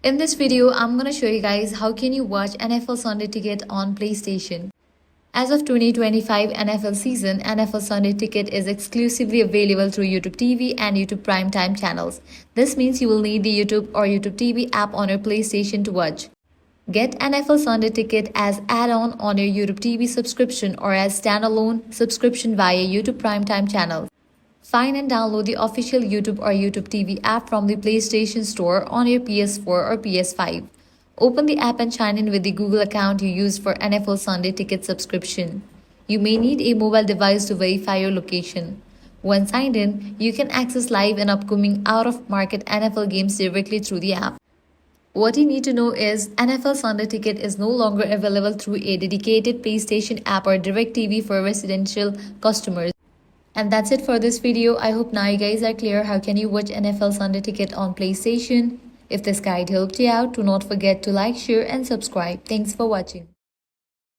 In this video, I'm gonna show you guys how can you watch NFL Sunday Ticket on PlayStation. As of 2025 NFL season, NFL Sunday Ticket is exclusively available through YouTube TV and YouTube Primetime channels. This means you will need the YouTube or YouTube TV app on your PlayStation to watch. Get NFL Sunday Ticket as add-on on your YouTube TV subscription or as standalone subscription via YouTube Primetime channels. Find and download the official YouTube or YouTube TV app from the PlayStation Store on your PS4 or PS5. Open the app and sign in with the Google account you used for NFL Sunday Ticket subscription. You may need a mobile device to verify your location. Once signed in, you can access live and upcoming out-of-market NFL games directly through the app. What you need to know is NFL Sunday Ticket is no longer available through a dedicated PlayStation app or DirecTV for residential customers. And that's it for this video. I hope now you guys are clear how can you watch NFL Sunday Ticket on PlayStation. If this guide helped you out, do not forget to like, share and subscribe. Thanks for watching.